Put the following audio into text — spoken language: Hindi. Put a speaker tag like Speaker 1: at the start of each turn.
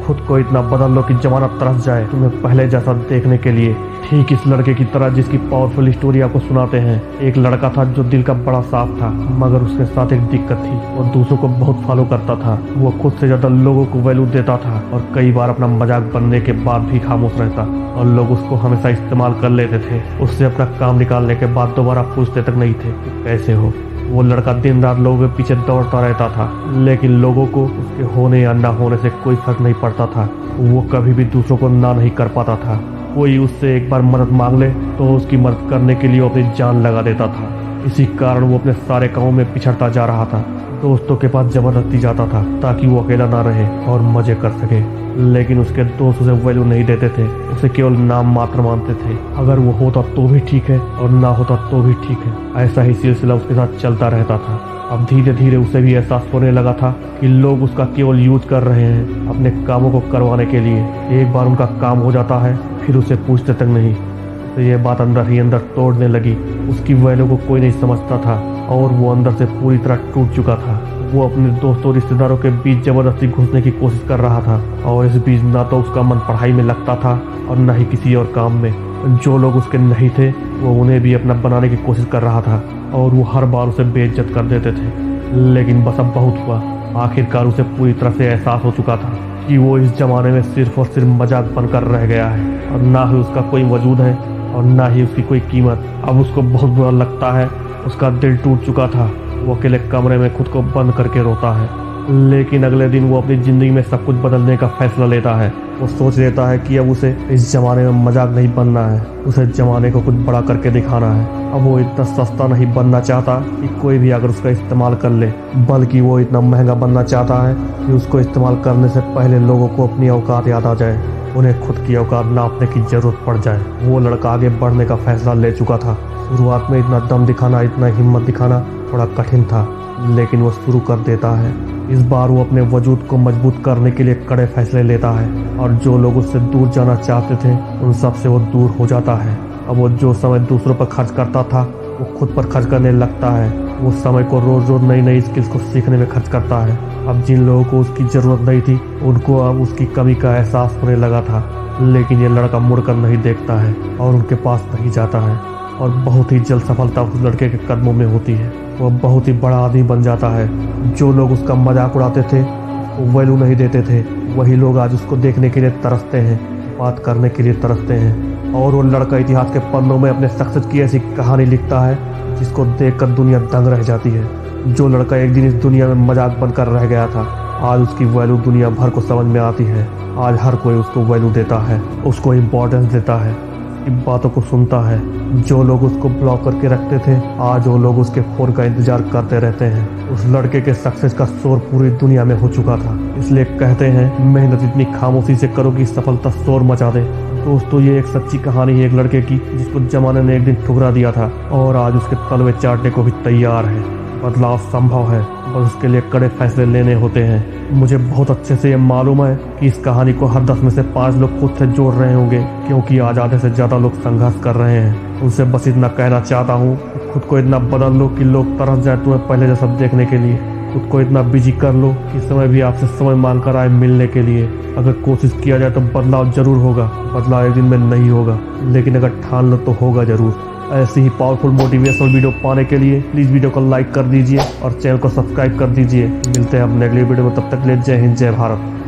Speaker 1: खुद को इतना बदल लो कि जमाना तरस जाए तुम्हें पहले जैसा देखने के लिए। ठीक इस लड़के की तरह जिसकी पावरफुल स्टोरी आपको सुनाते हैं। एक लड़का था जो दिल का बड़ा साफ था, मगर उसके साथ एक दिक्कत थी। वो दूसरों को बहुत फॉलो करता था। वो खुद से ज्यादा लोगों को वैल्यू देता था और कई बार अपना मजाक बनने के बाद भी खामोश रहता और लोग उसको हमेशा इस्तेमाल कर लेते थे। उससे अपना काम निकालने के बाद दोबारा पूछते तक नहीं थे कि कैसे हो। वो लड़का दिन रात लोगों के पीछे दौड़ता रहता था, लेकिन लोगों को उसके होने या ना होने से कोई फर्क नहीं पड़ता था। वो कभी भी दूसरों को ना नहीं कर पाता था। कोई उससे एक बार मदद मांग ले तो उसकी मदद करने के लिए वो अपनी जान लगा देता था। इसी कारण वो अपने सारे कामों में पिछड़ता जा रहा था। दोस्तों के पास जबरदस्ती जाता था ताकि वो अकेला ना रहे और मजे कर सके, लेकिन उसके दोस्त उसे वैल्यू नहीं देते थे। उसे केवल नाम मात्र मानते थे। अगर वो होता तो भी ठीक है और ना होता तो भी ठीक है। ऐसा ही सिलसिला उसके साथ चलता रहता था। अब धीरे धीरे उसे भी एहसास होने लगा था कि लोग उसका केवल यूज कर रहे हैं अपने कामों को करवाने के लिए। एक बार उनका काम हो जाता है फिर उसे पूछते तक नहीं। तो ये बात अंदर ही अंदर तोड़ने लगी। उसकी वैल्यू को कोई नहीं समझता था और वो अंदर से पूरी तरह टूट चुका था। वो अपने दोस्तों और रिश्तेदारों के बीच जबरदस्ती घुसने की कोशिश कर रहा था और इस बीच ना तो उसका मन पढ़ाई में लगता था और न ही किसी और काम में। जो लोग उसके नहीं थे वो उन्हें भी अपना बनाने की कोशिश कर रहा था और वो हर बार उसे बेइज्जत कर देते थे। लेकिन बस अब बहुत हुआ। आखिरकार उसे पूरी तरह से एहसास हो चुका था कि वो इस जमाने में सिर्फ और सिर्फ मजाक बनकर रह गया है और ना ही उसका कोई वजूद है और ना ही उसकी कोई कीमत। अब उसको बहुत बुरा लगता है। उसका दिल टूट चुका था। वो अकेले कमरे में खुद को बंद करके रोता है। लेकिन अगले दिन वो अपनी जिंदगी में सब कुछ बदलने का फैसला लेता है। वो सोच लेता है कि अब उसे इस जमाने में मजाक नहीं बनना है, उसे जमाने को कुछ बड़ा करके दिखाना है। अब वो इतना सस्ता नहीं बनना चाहता कि कोई भी अगर उसका इस्तेमाल कर ले, बल्कि वो इतना महंगा बनना चाहता है कि उसको इस्तेमाल करने से पहले लोगों को अपनी औकात याद आ जाए, उन्हें खुद की औकात नापने की जरूरत पड़ जाए। वो लड़का आगे बढ़ने का फैसला ले चुका था। शुरुआत में इतना दम दिखाना, इतना हिम्मत दिखाना थोड़ा कठिन था, लेकिन वो शुरू कर देता है। इस बार वो अपने वजूद को मजबूत करने के लिए कड़े फैसले लेता है और जो लोग उससे दूर जाना चाहते थे उन सब से वो दूर हो जाता है। अब वो जो समय दूसरों पर खर्च करता था वो खुद पर खर्च करने लगता है। वो समय को रोज रोज नई नई स्किल्स को सीखने में खर्च करता है। अब जिन लोगों को उसकी जरूरत नहीं थी उनको अब उसकी कमी का एहसास होने लगा था, लेकिन ये लड़का मुड़कर नहीं देखता है और उनके पास नहीं जाता है और बहुत ही जल्द सफलता उस लड़के के कदमों में होती है। वो बहुत ही बड़ा आदमी बन जाता है। जो लोग उसका मजाक उड़ाते थे, वो वैल्यू नहीं देते थे, वही लोग आज उसको देखने के लिए तरसते हैं, बात करने के लिए तरसते हैं। और वो लड़का इतिहास के पन्नों में अपने सक्सेस की ऐसी कहानी लिखता है जिसको देखकर दुनिया दंग रह जाती है। जो लड़का एक दिन इस दुनिया में मजाक बनकर रह गया था, आज उसकी वैल्यू दुनिया भर को समझ में आती है। आज हर कोई उसको वैल्यू देता है, उसको इम्पोर्टेंस देता है, बातों को सुनता है। जो लोग उसको ब्लॉक करके रखते थे, आज वो लोग उसके फोन का इंतजार करते रहते हैं। उस लड़के के सक्सेस का शोर पूरी दुनिया में हो चुका था। इसलिए कहते हैं मेहनत इतनी खामोशी से करो कि सफलता शोर मचा दे। दोस्तों, ये एक सच्ची कहानी है एक लड़के की जिसको जमाने ने एक दिन ठुकरा दिया था और आज उसके तलवे चाटने को भी तैयार है। बदलाव संभव है, बस उसके लिए कड़े फैसले लेने होते हैं। मुझे बहुत अच्छे से ये मालूम है कि इस कहानी को हर 10 में से 5 लोग खुद से जोड़ रहे होंगे, क्योंकि आज आधे से ज्यादा लोग संघर्ष कर रहे हैं। उनसे बस इतना कहना चाहता हूँ, खुद को इतना बदल लो कि लोग तरस जाए तुम्हें पहले जैसा देखने के लिए। खुद को इतना बिजी कर लो कि समय भी आपसे समय मांग कर आए मिलने के लिए। अगर कोशिश किया जाए तो बदलाव जरूर होगा। बदलाव एक दिन में नहीं होगा, लेकिन अगर ठान लो तो होगा जरूर। ऐसी ही पावरफुल मोटिवेशनल वीडियो पाने के लिए प्लीज वीडियो को लाइक कर दीजिए और चैनल को सब्सक्राइब कर दीजिए। मिलते हैं अपने अगले वीडियो में, तब तक के लिए जय हिंद जय भारत।